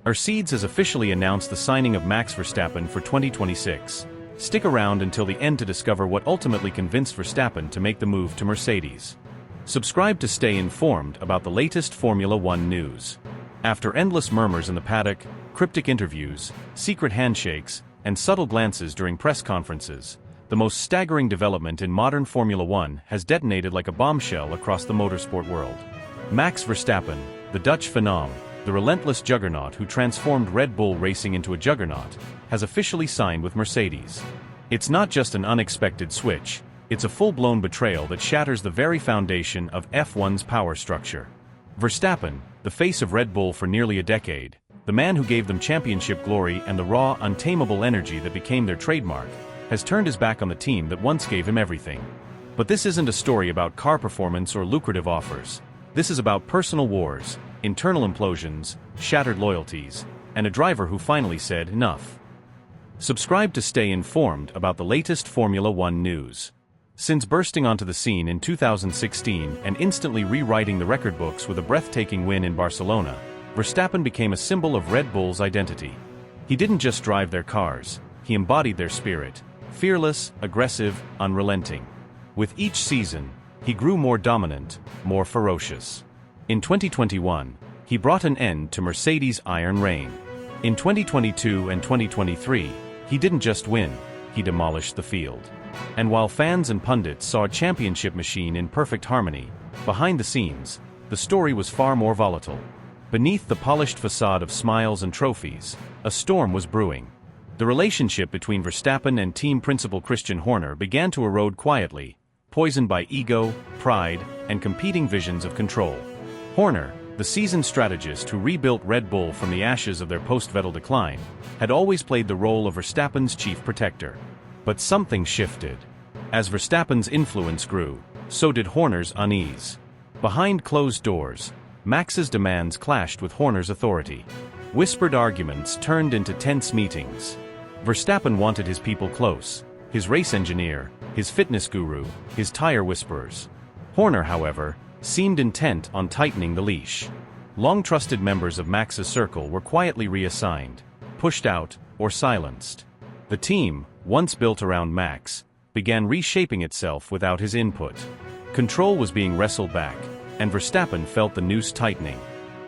Mercedes has officially announced the signing of Max Verstappen for 2026. Stick around until the end to discover what ultimately convinced Verstappen to make the move to Mercedes. Subscribe to stay informed about the latest Formula One news. After endless murmurs in the paddock, cryptic interviews, secret handshakes, and subtle glances during press conferences, the most staggering development in modern Formula One has detonated like a bombshell across the motorsport world. Max Verstappen, the Dutch phenom, the relentless juggernaut who transformed Red Bull racing into a juggernaut, has officially signed with Mercedes. It's not just an unexpected switch, it's a full-blown betrayal that shatters the very foundation of F1's power structure. Verstappen, the face of Red Bull for nearly a decade, the man who gave them championship glory and the raw, untamable energy that became their trademark, has turned his back on the team that once gave him everything. But this isn't a story about car performance or lucrative offers. This is about personal wars, internal implosions, shattered loyalties, and a driver who finally said enough. Subscribe to stay informed about the latest Formula One news. Since bursting onto the scene in 2016 and instantly rewriting the record books with a breathtaking win in Barcelona, Verstappen became a symbol of Red Bull's identity. He didn't just drive their cars, he embodied their spirit, fearless, aggressive, unrelenting. With each season, he grew more dominant, more ferocious. In 2021, he brought an end to Mercedes' iron reign. In 2022 and 2023, he didn't just win, he demolished the field. And while fans and pundits saw a championship machine in perfect harmony, behind the scenes, the story was far more volatile. Beneath the polished facade of smiles and trophies, a storm was brewing. The relationship between Verstappen and team principal Christian Horner began to erode quietly, poisoned by ego, pride, and competing visions of control. Horner, the seasoned strategist who rebuilt Red Bull from the ashes of their post-Vettel decline, had always played the role of Verstappen's chief protector. But something shifted. As Verstappen's influence grew, so did Horner's unease. Behind closed doors, Max's demands clashed with Horner's authority. Whispered arguments turned into tense meetings. Verstappen wanted his people close, his race engineer, his fitness guru, his tire whisperers. Horner, however, seemed intent on tightening the leash. Long-trusted members of Max's circle were quietly reassigned, pushed out, or silenced. The team, once built around Max, began reshaping itself without his input. Control was being wrestled back, and Verstappen felt the noose tightening.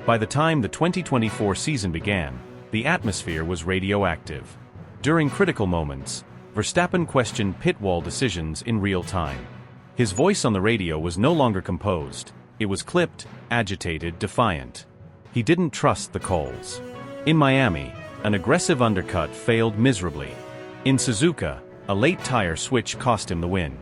By the time the 2024 season began, the atmosphere was radioactive. During critical moments, Verstappen questioned pit wall decisions in real time. His voice on the radio was no longer composed, it was clipped, agitated, defiant. He didn't trust the calls. In Miami, an aggressive undercut failed miserably. In Suzuka, a late tire switch cost him the win.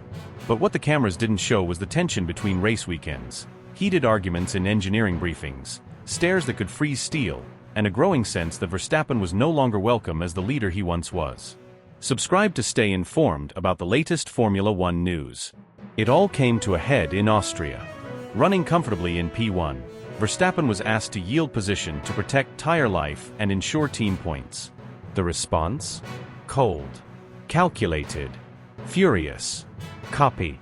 But what the cameras didn't show was the tension between race weekends, heated arguments in engineering briefings, stares that could freeze steel, and a growing sense that Verstappen was no longer welcome as the leader he once was. Subscribe to stay informed about the latest Formula One news. It all came to a head in Austria. Running comfortably in P1, Verstappen was asked to yield position to protect tire life and ensure team points. The response? Cold. Calculated. Furious. Copy.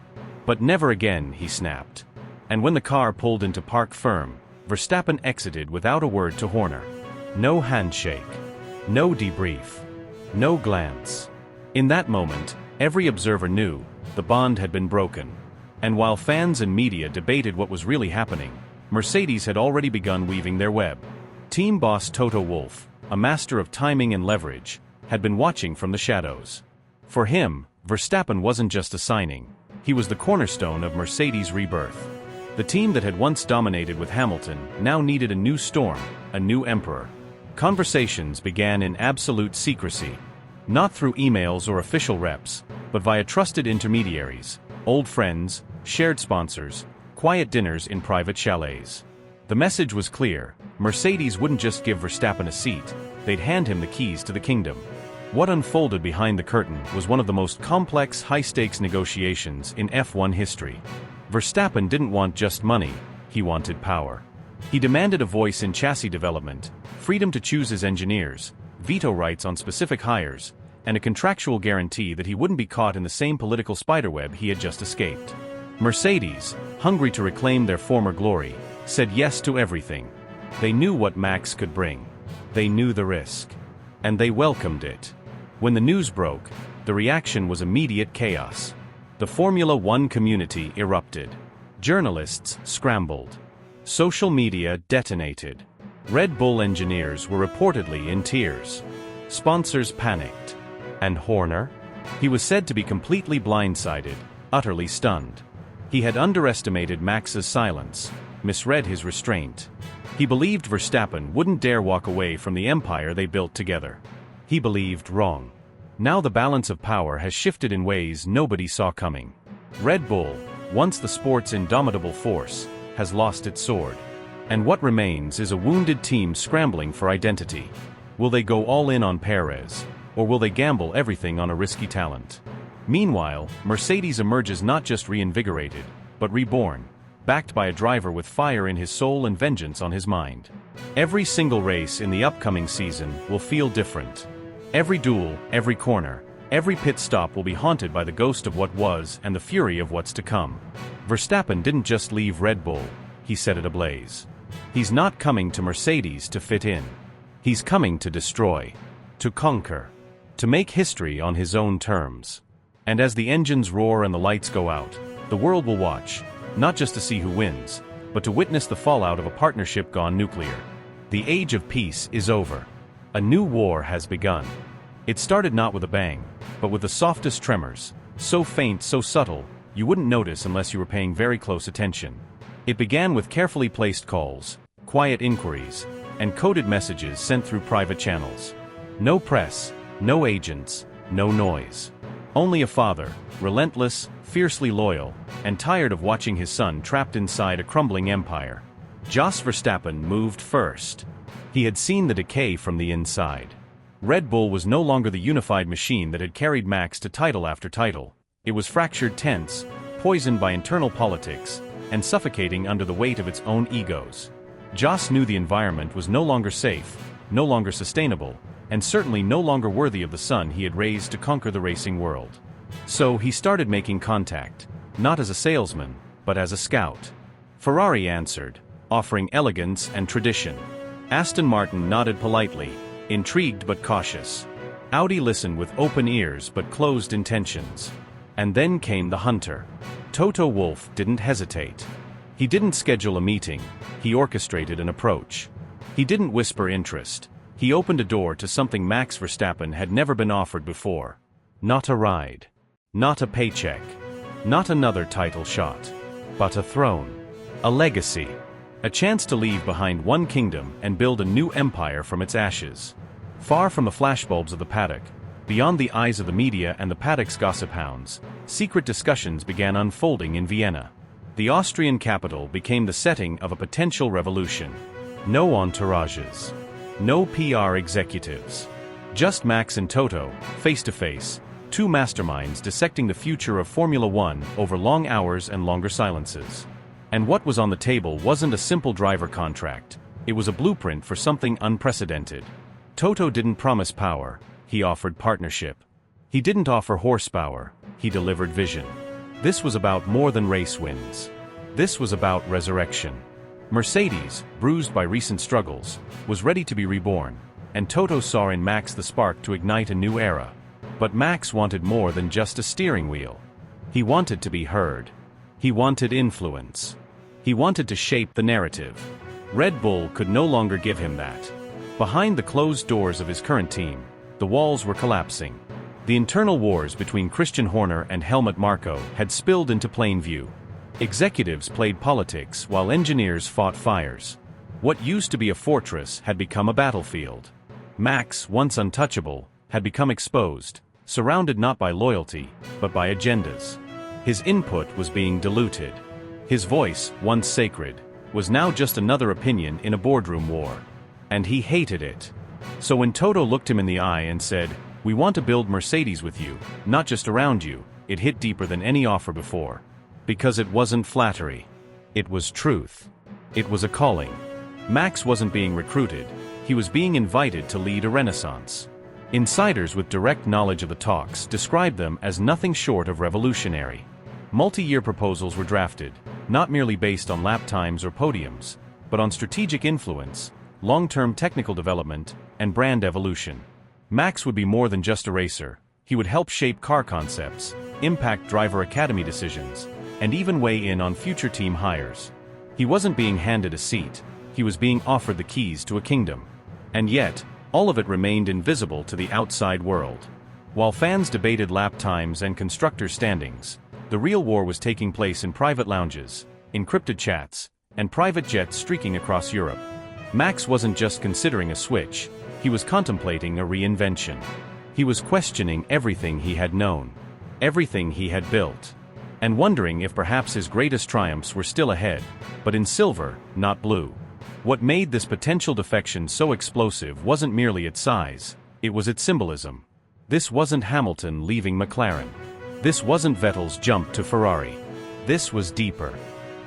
But never again, he snapped. And when the car pulled into park firm, Verstappen exited without a word to Horner. No handshake. No debrief. No glance. In that moment, every observer knew the bond had been broken. And while fans and media debated what was really happening, Mercedes had already begun weaving their web. Team boss Toto Wolff, a master of timing and leverage, had been watching from the shadows. For him, Verstappen wasn't just a signing, he was the cornerstone of Mercedes' rebirth. The team that had once dominated with Hamilton now needed a new storm, a new emperor. Conversations began in absolute secrecy. Not through emails or official reps, but via trusted intermediaries, old friends, shared sponsors, quiet dinners in private chalets. The message was clear: Mercedes wouldn't just give Verstappen a seat, they'd hand him the keys to the kingdom. What unfolded behind the curtain was one of the most complex, high-stakes negotiations in F1 history. Verstappen didn't want just money, he wanted power. He demanded a voice in chassis development, freedom to choose his engineers, veto rights on specific hires, and a contractual guarantee that he wouldn't be caught in the same political spiderweb he had just escaped. Mercedes, hungry to reclaim their former glory, said yes to everything. They knew what Max could bring. They knew the risk. And they welcomed it. When the news broke, the reaction was immediate chaos. The Formula One community erupted. Journalists scrambled. Social media detonated. Red Bull engineers were reportedly in tears. Sponsors panicked. And Horner? He was said to be completely blindsided, utterly stunned. He had underestimated Max's silence, misread his restraint. He believed Verstappen wouldn't dare walk away from the empire they built together. He believed wrong. Now the balance of power has shifted in ways nobody saw coming. Red Bull, once the sport's indomitable force, has lost its sword. And what remains is a wounded team scrambling for identity. Will they go all in on Perez, or will they gamble everything on a risky talent? Meanwhile, Mercedes emerges not just reinvigorated, but reborn, backed by a driver with fire in his soul and vengeance on his mind. Every single race in the upcoming season will feel different. Every duel, every corner, every pit stop will be haunted by the ghost of what was and the fury of what's to come. Verstappen didn't just leave Red Bull, he set it ablaze. He's not coming to Mercedes to fit in. He's coming to destroy, to conquer, to make history on his own terms. And as the engines roar and the lights go out, the world will watch, not just to see who wins, but to witness the fallout of a partnership gone nuclear. The age of peace is over. A new war has begun. It started not with a bang, but with the softest tremors, so faint, so subtle, you wouldn't notice unless you were paying very close attention. It began with carefully placed calls, quiet inquiries, and coded messages sent through private channels. No press, no agents, no noise. Only a father, relentless, fiercely loyal, and tired of watching his son trapped inside a crumbling empire. Jos Verstappen moved first. He had seen the decay from the inside. Red Bull was no longer the unified machine that had carried Max to title after title. It was fractured, tense, poisoned by internal politics, and suffocating under the weight of its own egos. Jos knew the environment was no longer safe, no longer sustainable, and certainly no longer worthy of the son he had raised to conquer the racing world. So he started making contact, not as a salesman, but as a scout. Ferrari answered, offering elegance and tradition. Aston Martin nodded politely, intrigued but cautious. Audi listened with open ears but closed intentions. And then came the hunter. Toto Wolff didn't hesitate. He didn't schedule a meeting, he orchestrated an approach. He didn't whisper interest. He opened a door to something Max Verstappen had never been offered before. Not a ride. Not a paycheck. Not another title shot. But a throne. A legacy. A chance to leave behind one kingdom and build a new empire from its ashes. Far from the flashbulbs of the paddock, beyond the eyes of the media and the paddock's gossip hounds, secret discussions began unfolding in Vienna. The Austrian capital became the setting of a potential revolution. No entourages. No PR executives. Just Max and Toto, face to face, two masterminds dissecting the future of Formula One over long hours and longer silences. And what was on the table wasn't a simple driver contract, it was a blueprint for something unprecedented. Toto didn't promise power, he offered partnership. He didn't offer horsepower, he delivered vision. This was about more than race wins. This was about resurrection. Mercedes, bruised by recent struggles, was ready to be reborn, and Toto saw in Max the spark to ignite a new era. But Max wanted more than just a steering wheel. He wanted to be heard. He wanted influence. He wanted to shape the narrative. Red Bull could no longer give him that. Behind the closed doors of his current team, the walls were collapsing. The internal wars between Christian Horner and Helmut Marko had spilled into plain view. Executives played politics while engineers fought fires. What used to be a fortress had become a battlefield. Max, once untouchable, had become exposed, surrounded not by loyalty, but by agendas. His input was being diluted. His voice, once sacred, was now just another opinion in a boardroom war. And he hated it. So when Toto looked him in the eye and said, "We want to build Mercedes with you, not just around you," it hit deeper than any offer before. Because it wasn't flattery. It was truth. It was a calling. Max wasn't being recruited, he was being invited to lead a renaissance. Insiders with direct knowledge of the talks described them as nothing short of revolutionary. Multi-year proposals were drafted, not merely based on lap times or podiums, but on strategic influence, long-term technical development, and brand evolution. Max would be more than just a racer. He would help shape car concepts, impact driver academy decisions, and even weigh in on future team hires. He wasn't being handed a seat, he was being offered the keys to a kingdom. And yet, all of it remained invisible to the outside world. While fans debated lap times and constructors' standings, the real war was taking place in private lounges, encrypted chats, and private jets streaking across Europe. Max wasn't just considering a switch, he was contemplating a reinvention. He was questioning everything he had known, everything he had built, and wondering if perhaps his greatest triumphs were still ahead, but in silver, not blue. What made this potential defection so explosive wasn't merely its size, it was its symbolism. This wasn't Hamilton leaving McLaren. This wasn't Vettel's jump to Ferrari. This was deeper,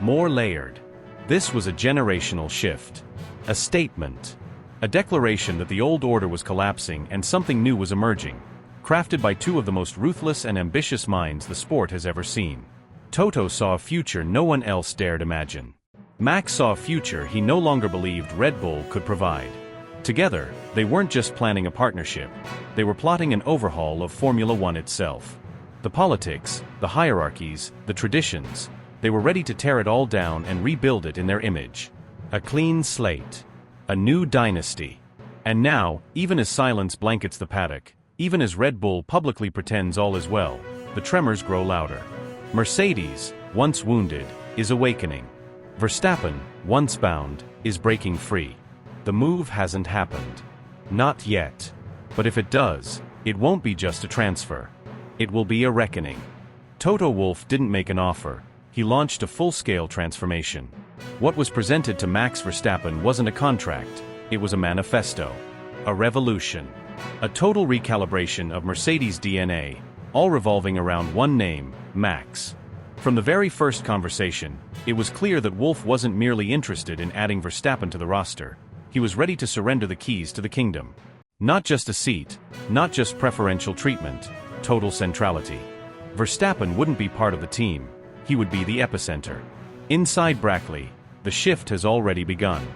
more layered. This was a generational shift. A statement. A declaration that the old order was collapsing and something new was emerging, crafted by two of the most ruthless and ambitious minds the sport has ever seen. Toto saw a future no one else dared imagine. Max saw a future he no longer believed Red Bull could provide. Together, they weren't just planning a partnership, they were plotting an overhaul of Formula One itself. The politics, the hierarchies, the traditions, they were ready to tear it all down and rebuild it in their image. A clean slate. A new dynasty. And now, even as silence blankets the paddock, even as Red Bull publicly pretends all is well, the tremors grow louder. Mercedes, once wounded, is awakening. Verstappen, once bound, is breaking free. The move hasn't happened. Not yet. But if it does, it won't be just a transfer. It will be a reckoning. Toto Wolff didn't make an offer, he launched a full-scale transformation. What was presented to Max Verstappen wasn't a contract, it was a manifesto. A revolution. A total recalibration of Mercedes' DNA, all revolving around one name, Max. From the very first conversation, it was clear that Wolff wasn't merely interested in adding Verstappen to the roster, he was ready to surrender the keys to the kingdom. Not just a seat, not just preferential treatment, total centrality. Verstappen wouldn't be part of the team, he would be the epicenter. Inside Brackley, the shift has already begun.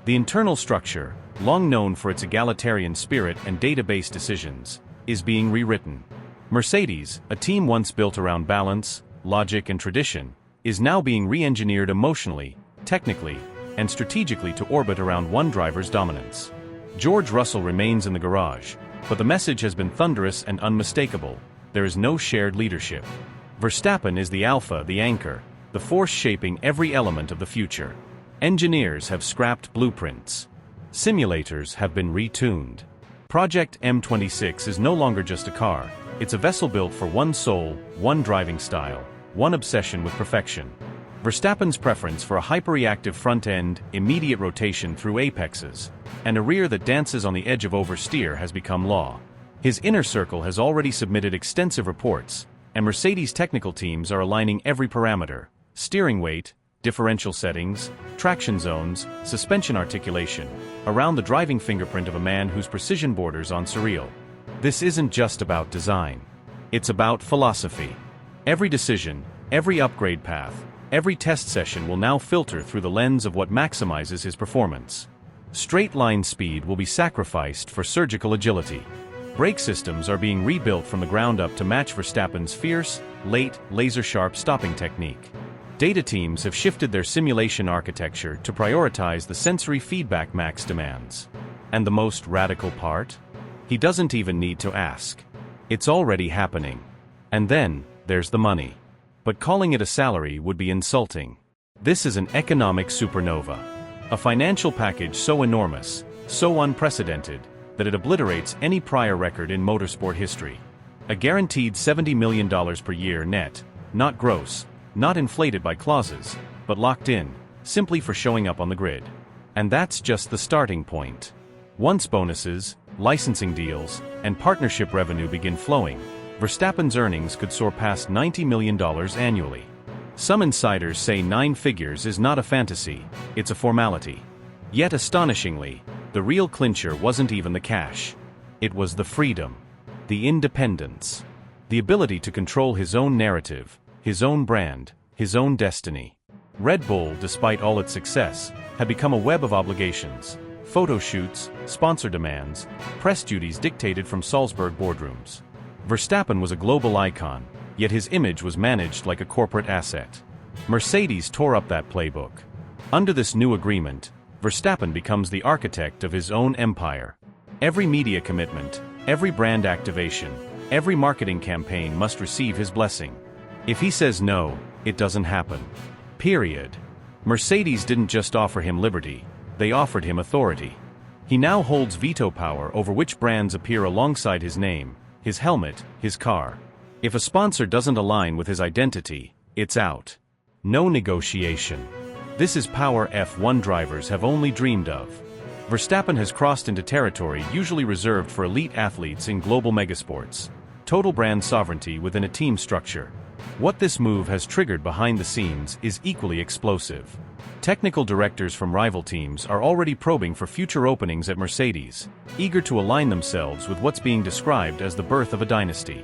The internal structure, long known for its egalitarian spirit and database decisions, is being rewritten. Mercedes, a team once built around balance, logic and tradition, is now being re-engineered emotionally, technically, and strategically to orbit around one driver's dominance. George Russell remains in the garage, but the message has been thunderous and unmistakable: there is no shared leadership. Verstappen is the alpha, the anchor, the force shaping every element of the future. Engineers have scrapped blueprints. Simulators have been retuned. Project M26 is no longer just a car, it's a vessel built for one soul, one driving style, one obsession with perfection. Verstappen's preference for a hyperreactive front end, immediate rotation through apexes, and a rear that dances on the edge of oversteer has become law. His inner circle has already submitted extensive reports, and Mercedes technical teams are aligning every parameter: steering weight, differential settings, traction zones, suspension articulation, around the driving fingerprint of a man whose precision borders on surreal. This isn't just about design. It's about philosophy. Every decision, every upgrade path, every test session will now filter through the lens of what maximizes his performance. Straight-line speed will be sacrificed for surgical agility. Brake systems are being rebuilt from the ground up to match Verstappen's fierce, late, laser-sharp stopping technique. Data teams have shifted their simulation architecture to prioritize the sensory feedback Max demands. And the most radical part? He doesn't even need to ask. It's already happening. And then, there's the money. But calling it a salary would be insulting. This is an economic supernova. A financial package so enormous, so unprecedented, that it obliterates any prior record in motorsport history. A guaranteed $70 million per year net, not gross, not inflated by clauses, but locked in, simply for showing up on the grid. And that's just the starting point. Once bonuses, licensing deals, and partnership revenue begin flowing, Verstappen's earnings could soar past $90 million annually. Some insiders say 9 figures is not a fantasy, it's a formality. Yet astonishingly, the real clincher wasn't even the cash. It was the freedom, the independence, the ability to control his own narrative, his own brand, his own destiny. Red Bull, despite all its success, had become a web of obligations. photo shoots, sponsor demands, press duties dictated from Salzburg boardrooms. Verstappen was a global icon, yet his image was managed like a corporate asset. Mercedes tore up that playbook. Under this new agreement, Verstappen becomes the architect of his own empire. Every media commitment, every brand activation, every marketing campaign must receive his blessing. If he says no, it doesn't happen. Period. Mercedes didn't just offer him liberty, they offered him authority. He now holds veto power over which brands appear alongside his name, his helmet, his car. If a sponsor doesn't align with his identity, it's out. No negotiation. This is power F1 drivers have only dreamed of. Verstappen has crossed into territory usually reserved for elite athletes in global megasports. Total brand sovereignty within a team structure. What this move has triggered behind the scenes is equally explosive. Technical directors from rival teams are already probing for future openings at Mercedes, eager to align themselves with what's being described as the birth of a dynasty.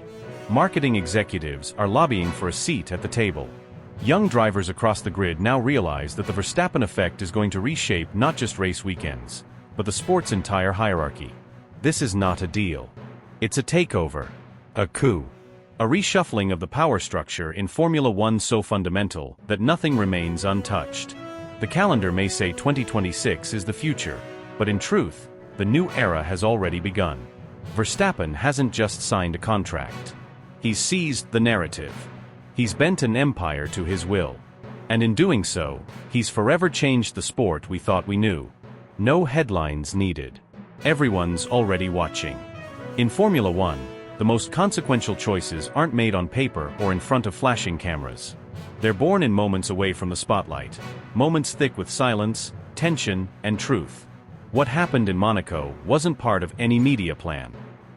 Marketing executives are lobbying for a seat at the table. Young drivers across the grid now realize that the Verstappen effect is going to reshape not just race weekends, but the sport's entire hierarchy. This is not a deal. It's a takeover. A coup. A reshuffling of the power structure in Formula One so fundamental that nothing remains untouched. The calendar may say 2026 is the future, but in truth, the new era has already begun. Verstappen hasn't just signed a contract. He's seized the narrative. He's bent an empire to his will. And in doing so, he's forever changed the sport we thought we knew. No headlines needed. Everyone's already watching. In Formula One, the most consequential choices aren't made on paper or in front of flashing cameras. They're born in moments away from the spotlight, moments thick with silence, tension, and truth. What happened in Monaco wasn't part of any media plan.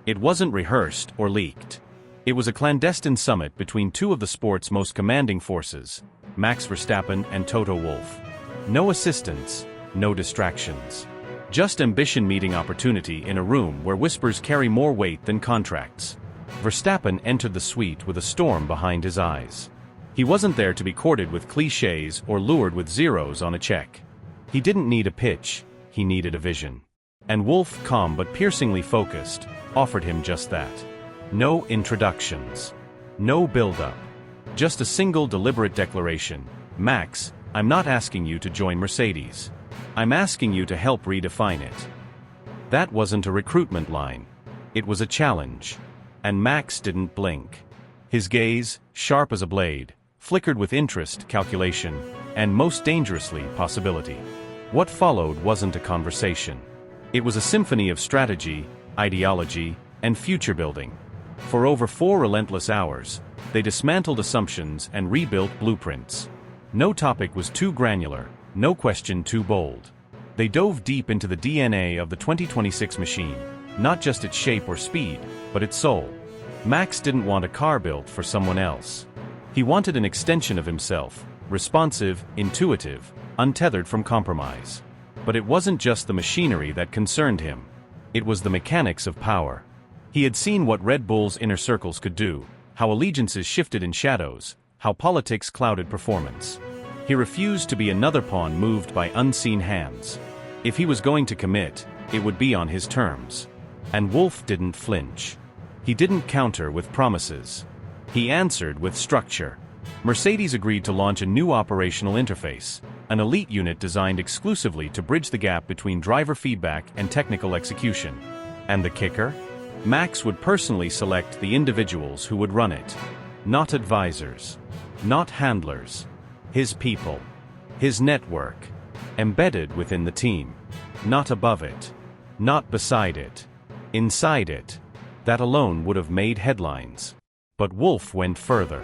It wasn't rehearsed or leaked. It was a clandestine summit between two of the sport's most commanding forces, Max Verstappen and Toto Wolff. No assistants, no distractions. Just ambition meeting opportunity in a room where whispers carry more weight than contracts. Verstappen entered the suite with a storm behind his eyes. He wasn't there to be courted with cliches or lured with zeros on a check. He didn't need a pitch, he needed a vision. And Wolff, calm but piercingly focused, offered him just that. No introductions. No build-up. Just a single deliberate declaration. Max, I'm not asking you to join Mercedes. I'm asking you to help redefine it. That wasn't a recruitment line. It was a challenge. And Max didn't blink. His gaze, sharp as a blade, flickered with interest, calculation, and most dangerously, possibility. What followed wasn't a conversation. It was a symphony of strategy, ideology, and future building. For over 4 relentless hours, they dismantled assumptions and rebuilt blueprints. No topic was too granular, no question too bold. They dove deep into the DNA of the 2026 machine, not just its shape or speed, but its soul. Max didn't want a car built for someone else. He wanted an extension of himself, responsive, intuitive, untethered from compromise. But it wasn't just the machinery that concerned him. It was the mechanics of power. He had seen what Red Bull's inner circles could do, how allegiances shifted in shadows, how politics clouded performance. He refused to be another pawn moved by unseen hands. If he was going to commit, it would be on his terms. And Wolff didn't flinch. He didn't counter with promises. He answered with structure. Mercedes agreed to launch a new operational interface, an elite unit designed exclusively to bridge the gap between driver feedback and technical execution. And the kicker? Max would personally select the individuals who would run it. Not advisors. Not handlers. His people. His network. Embedded within the team. Not above it. Not beside it. Inside it. That alone would have made headlines. But Wolff went further.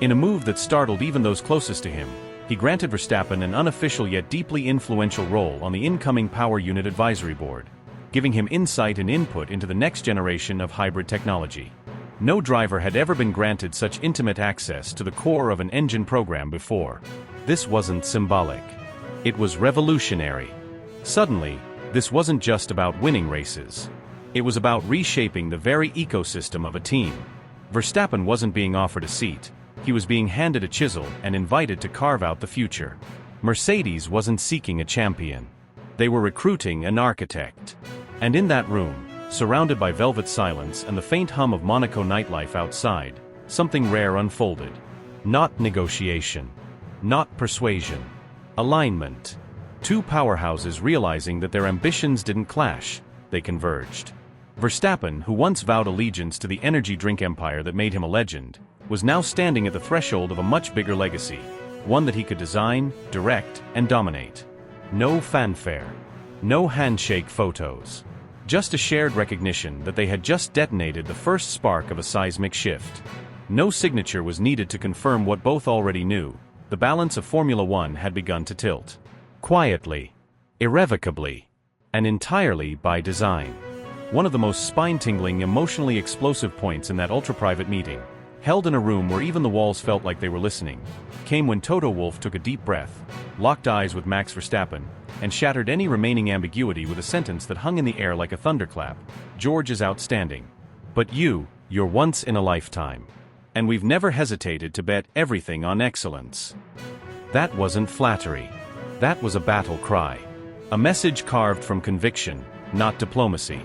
In a move that startled even those closest to him, he granted Verstappen an unofficial yet deeply influential role on the incoming Power Unit Advisory Board, giving him insight and input into the next generation of hybrid technology. No driver had ever been granted such intimate access to the core of an engine program before. This wasn't symbolic. It was revolutionary. Suddenly, this wasn't just about winning races. It was about reshaping the very ecosystem of a team. Verstappen wasn't being offered a seat. He was being handed a chisel and invited to carve out the future. Mercedes wasn't seeking a champion. They were recruiting an architect. And in that room, surrounded by velvet silence and the faint hum of Monaco nightlife outside, something rare unfolded. Not negotiation. Not persuasion. Alignment. Two powerhouses realizing that their ambitions didn't clash, they converged. Verstappen, who once vowed allegiance to the energy drink empire that made him a legend, was now standing at the threshold of a much bigger legacy, one that he could design, direct, and dominate. No fanfare. No handshake photos. Just a shared recognition that they had just detonated the first spark of a seismic shift. No signature was needed to confirm what both already knew: the balance of Formula One had begun to tilt. Quietly. Irrevocably. And entirely by design. One of the most spine-tingling, emotionally explosive points in that ultra-private meeting, held in a room where even the walls felt like they were listening, came when Toto Wolff took a deep breath, locked eyes with Max Verstappen, and shattered any remaining ambiguity with a sentence that hung in the air like a thunderclap. "George is outstanding. But you're once in a lifetime. And we've never hesitated to bet everything on excellence." That wasn't flattery. That was a battle cry. A message carved from conviction, not diplomacy.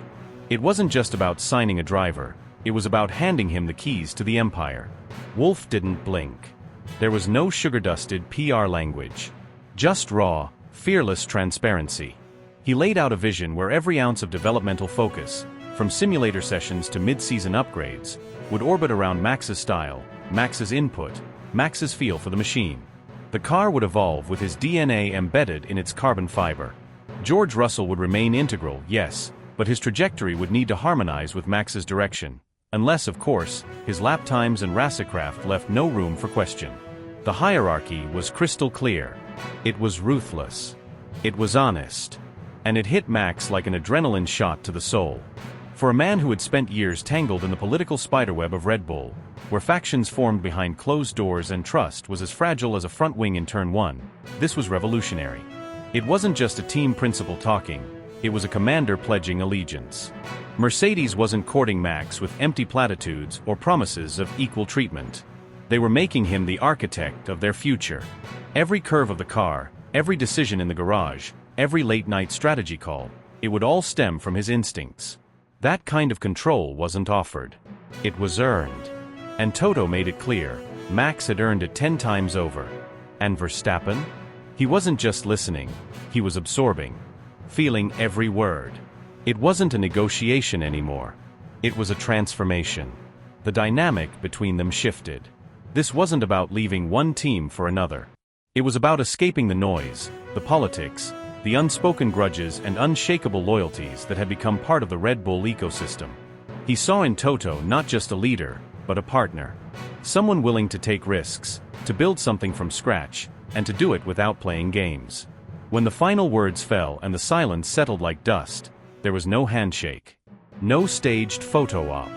It wasn't just about signing a driver, it was about handing him the keys to the empire. Wolff didn't blink. There was no sugar-dusted PR language. Just raw, fearless transparency. He laid out a vision where every ounce of developmental focus, from simulator sessions to mid-season upgrades, would orbit around Max's style, Max's input, Max's feel for the machine. The car would evolve with his DNA embedded in its carbon fiber. George Russell would remain integral, yes, but his trajectory would need to harmonize with Max's direction. Unless, of course, his lap times and racecraft left no room for question. The hierarchy was crystal clear. It was ruthless. It was honest. And it hit Max like an adrenaline shot to the soul. For a man who had spent years tangled in the political spiderweb of Red Bull, where factions formed behind closed doors and trust was as fragile as a front wing in turn one, this was revolutionary. It wasn't just a team principal talking, it was a commander pledging allegiance. Mercedes wasn't courting Max with empty platitudes or promises of equal treatment. They were making him the architect of their future. Every curve of the car, every decision in the garage, every late-night strategy call, it would all stem from his instincts. That kind of control wasn't offered. It was earned. And Toto made it clear, Max had earned it 10 times over. And Verstappen? He wasn't just listening, he was absorbing. Feeling every word. It wasn't a negotiation anymore. It was a transformation. The dynamic between them shifted. This wasn't about leaving one team for another. It was about escaping the noise, the politics, the unspoken grudges and unshakable loyalties that had become part of the Red Bull ecosystem. He saw in Toto not just a leader, but a partner. Someone willing to take risks, to build something from scratch, and to do it without playing games. When the final words fell and the silence settled like dust, there was no handshake. No staged photo op.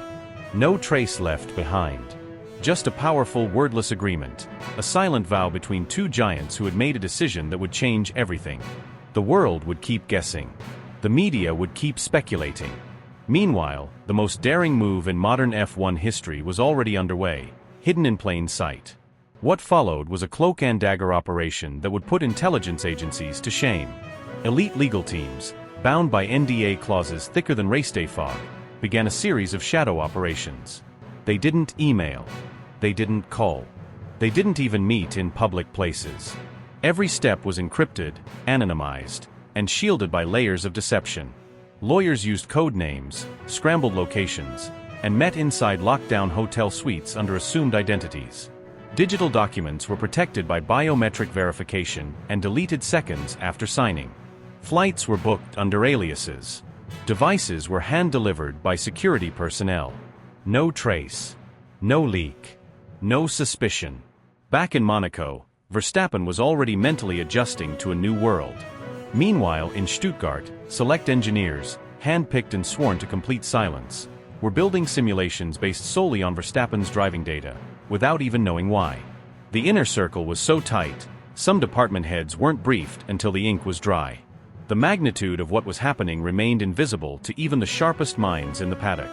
No trace left behind. Just a powerful wordless agreement, a silent vow between two giants who had made a decision that would change everything. The world would keep guessing. The media would keep speculating. Meanwhile, the most daring move in modern F1 history was already underway, hidden in plain sight. What followed was a cloak and dagger operation that would put intelligence agencies to shame. Elite legal teams, bound by NDA clauses thicker than race day fog, began a series of shadow operations. They didn't email. They didn't call. They didn't even meet in public places. Every step was encrypted, anonymized, and shielded by layers of deception. Lawyers used code names, scrambled locations, and met inside lockdown hotel suites under assumed identities. Digital documents were protected by biometric verification and deleted seconds after signing. Flights were booked under aliases. Devices were hand-delivered by security personnel. No trace. No leak. No suspicion. Back in Monaco, Verstappen was already mentally adjusting to a new world. Meanwhile, in Stuttgart, select engineers, hand-picked and sworn to complete silence, were building simulations based solely on Verstappen's driving data, without even knowing why. The inner circle was so tight, some department heads weren't briefed until the ink was dry. The magnitude of what was happening remained invisible to even the sharpest minds in the paddock.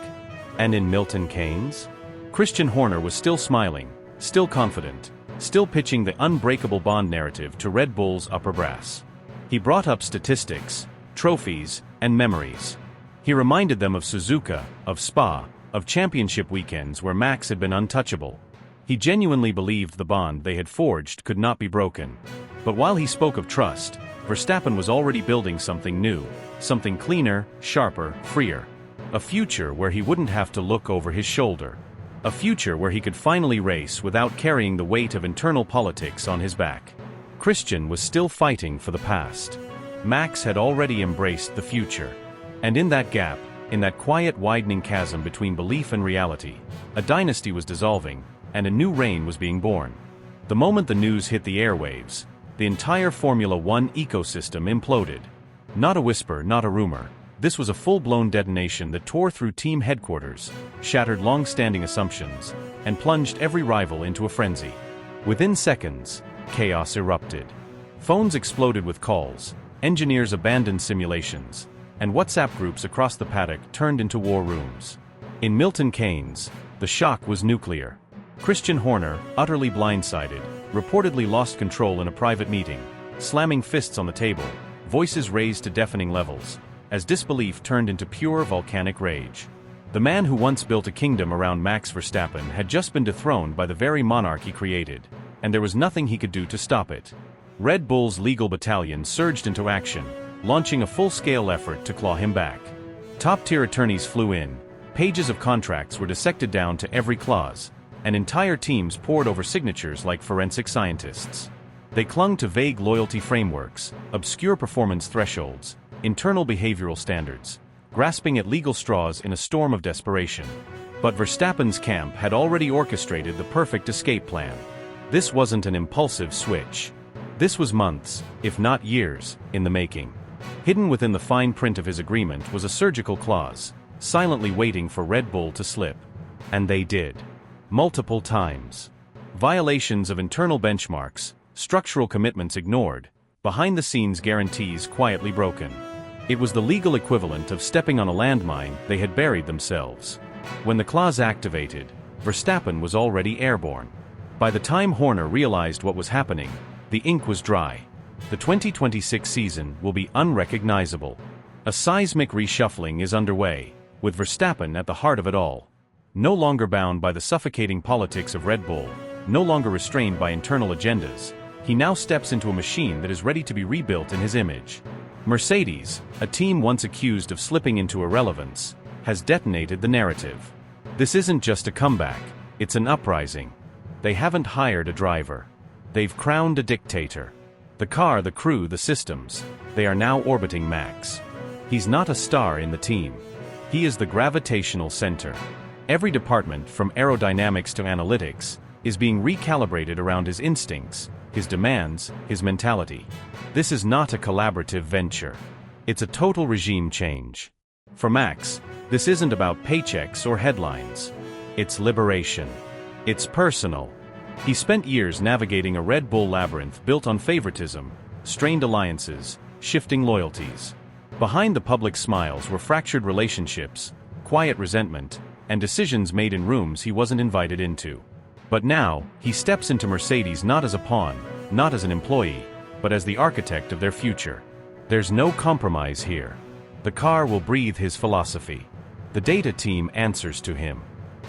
And in Milton Keynes? Christian Horner was still smiling, still confident, still pitching the unbreakable bond narrative to Red Bull's upper brass. He brought up statistics, trophies, and memories. He reminded them of Suzuka, of Spa, of championship weekends where Max had been untouchable. He genuinely believed the bond they had forged could not be broken. But while he spoke of trust, Verstappen was already building something new, something cleaner, sharper, freer. A future where he wouldn't have to look over his shoulder. A future where he could finally race without carrying the weight of internal politics on his back. Christian was still fighting for the past. Max had already embraced the future. And in that gap, in that quiet widening chasm between belief and reality, a dynasty was dissolving, and a new reign was being born. The moment the news hit the airwaves, the entire Formula One ecosystem imploded. Not a whisper, not a rumor. This was a full-blown detonation that tore through team headquarters, shattered long-standing assumptions, and plunged every rival into a frenzy. Within seconds, chaos erupted. Phones exploded with calls, engineers abandoned simulations, and WhatsApp groups across the paddock turned into war rooms. In Milton Keynes, the shock was nuclear. Christian Horner, utterly blindsided, reportedly lost control in a private meeting, slamming fists on the table, voices raised to deafening levels, as disbelief turned into pure volcanic rage. The man who once built a kingdom around Max Verstappen had just been dethroned by the very monarch he created, and there was nothing he could do to stop it. Red Bull's legal battalion surged into action, launching a full-scale effort to claw him back. Top-tier attorneys flew in, pages of contracts were dissected down to every clause, and entire teams pored over signatures like forensic scientists. They clung to vague loyalty frameworks, obscure performance thresholds, internal behavioral standards, grasping at legal straws in a storm of desperation. But Verstappen's camp had already orchestrated the perfect escape plan. This wasn't an impulsive switch. This was months, if not years, in the making. Hidden within the fine print of his agreement was a surgical clause, silently waiting for Red Bull to slip. And they did. Multiple times. Violations of internal benchmarks, structural commitments ignored, behind-the-scenes guarantees quietly broken. It was the legal equivalent of stepping on a landmine they had buried themselves. When the clause activated, Verstappen was already airborne. By the time Horner realized what was happening, the ink was dry. The 2026 season will be unrecognizable. A seismic reshuffling is underway, with Verstappen at the heart of it all. No longer bound by the suffocating politics of Red Bull, no longer restrained by internal agendas, he now steps into a machine that is ready to be rebuilt in his image. Mercedes, a team once accused of slipping into irrelevance, has detonated the narrative. This isn't just a comeback, it's an uprising. They haven't hired a driver. They've crowned a dictator. The car, the crew, the systems, they are now orbiting Max. He's not a star in the team. He is the gravitational center. Every department, from aerodynamics to analytics, is being recalibrated around his instincts, his demands, his mentality. This is not a collaborative venture. It's a total regime change. For Max, this isn't about paychecks or headlines. It's liberation. It's personal. He spent years navigating a Red Bull labyrinth built on favoritism, strained alliances, shifting loyalties. Behind the public smiles were fractured relationships, quiet resentment, and decisions made in rooms he wasn't invited into. But now, he steps into Mercedes not as a pawn, not as an employee, but as the architect of their future. There's no compromise here. The car will breathe his philosophy. The data team answers to him.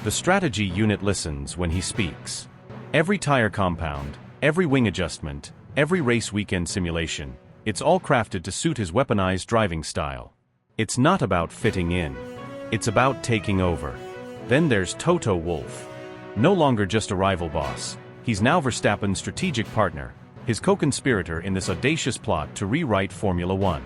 The strategy unit listens when he speaks. Every tire compound, every wing adjustment, every race weekend simulation, it's all crafted to suit his weaponized driving style. It's not about fitting in. It's about taking over. Then there's Toto Wolff. No longer just a rival boss, he's now Verstappen's strategic partner, his co-conspirator in this audacious plot to rewrite Formula One.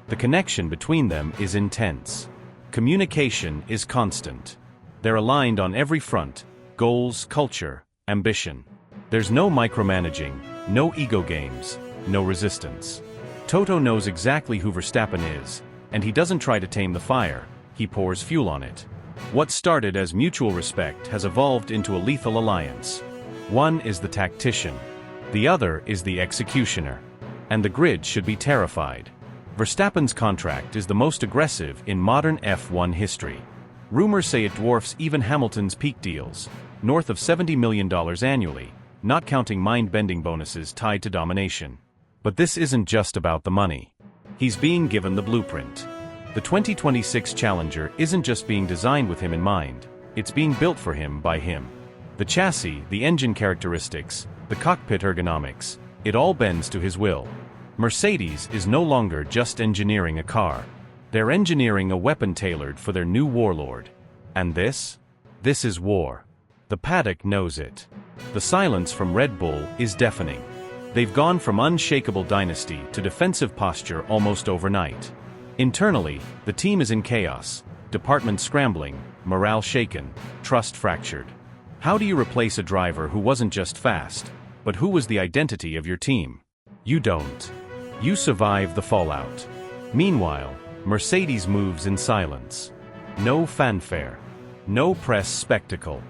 The connection between them is intense. Communication is constant. They're aligned on every front: goals, culture, ambition. There's no micromanaging, no ego games, no resistance. Toto knows exactly who Verstappen is, and he doesn't try to tame the fire, he pours fuel on it. What started as mutual respect has evolved into a lethal alliance. One is the tactician. The other is the executioner. And the grid should be terrified. Verstappen's contract is the most aggressive in modern F1 history. Rumors say it dwarfs even Hamilton's peak deals, north of $70 million annually, not counting mind-bending bonuses tied to domination. But this isn't just about the money. He's being given the blueprint. The 2026 Challenger isn't just being designed with him in mind, it's being built for him by him. The chassis, the engine characteristics, the cockpit ergonomics, it all bends to his will. Mercedes is no longer just engineering a car. They're engineering a weapon tailored for their new warlord. And this? This is war. The paddock knows it. The silence from Red Bull is deafening. They've gone from unshakable dynasty to defensive posture almost overnight. Internally, the team is in chaos, department scrambling, morale shaken, trust fractured. How do you replace a driver who wasn't just fast, but who was the identity of your team? You don't. You survive the fallout. Meanwhile, Mercedes moves in silence. No fanfare. No press spectacle.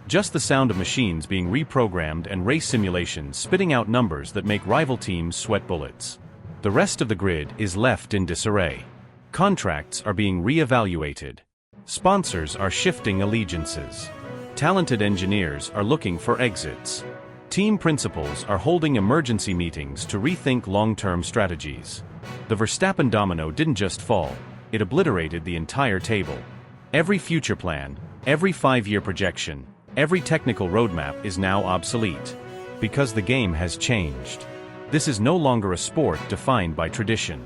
Just the sound of machines being reprogrammed and race simulations spitting out numbers that make rival teams sweat bullets. The rest of the grid is left in disarray. Contracts are being re-evaluated. Sponsors are shifting allegiances. Talented engineers are looking for exits. Team principals are holding emergency meetings to rethink long-term strategies. The Verstappen domino didn't just fall, it obliterated the entire table. Every future plan, every 5-year projection, every technical roadmap is now obsolete. Because the game has changed. This is no longer a sport defined by tradition.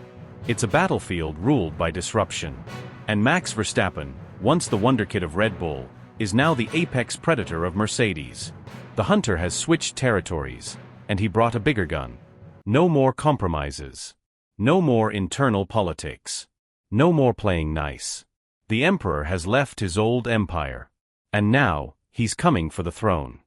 It's a battlefield ruled by disruption. And Max Verstappen, once the wonderkid of Red Bull, is now the apex predator of Mercedes. The hunter has switched territories, and he brought a bigger gun. No more compromises. No more internal politics. No more playing nice. The emperor has left his old empire. And now, he's coming for the throne.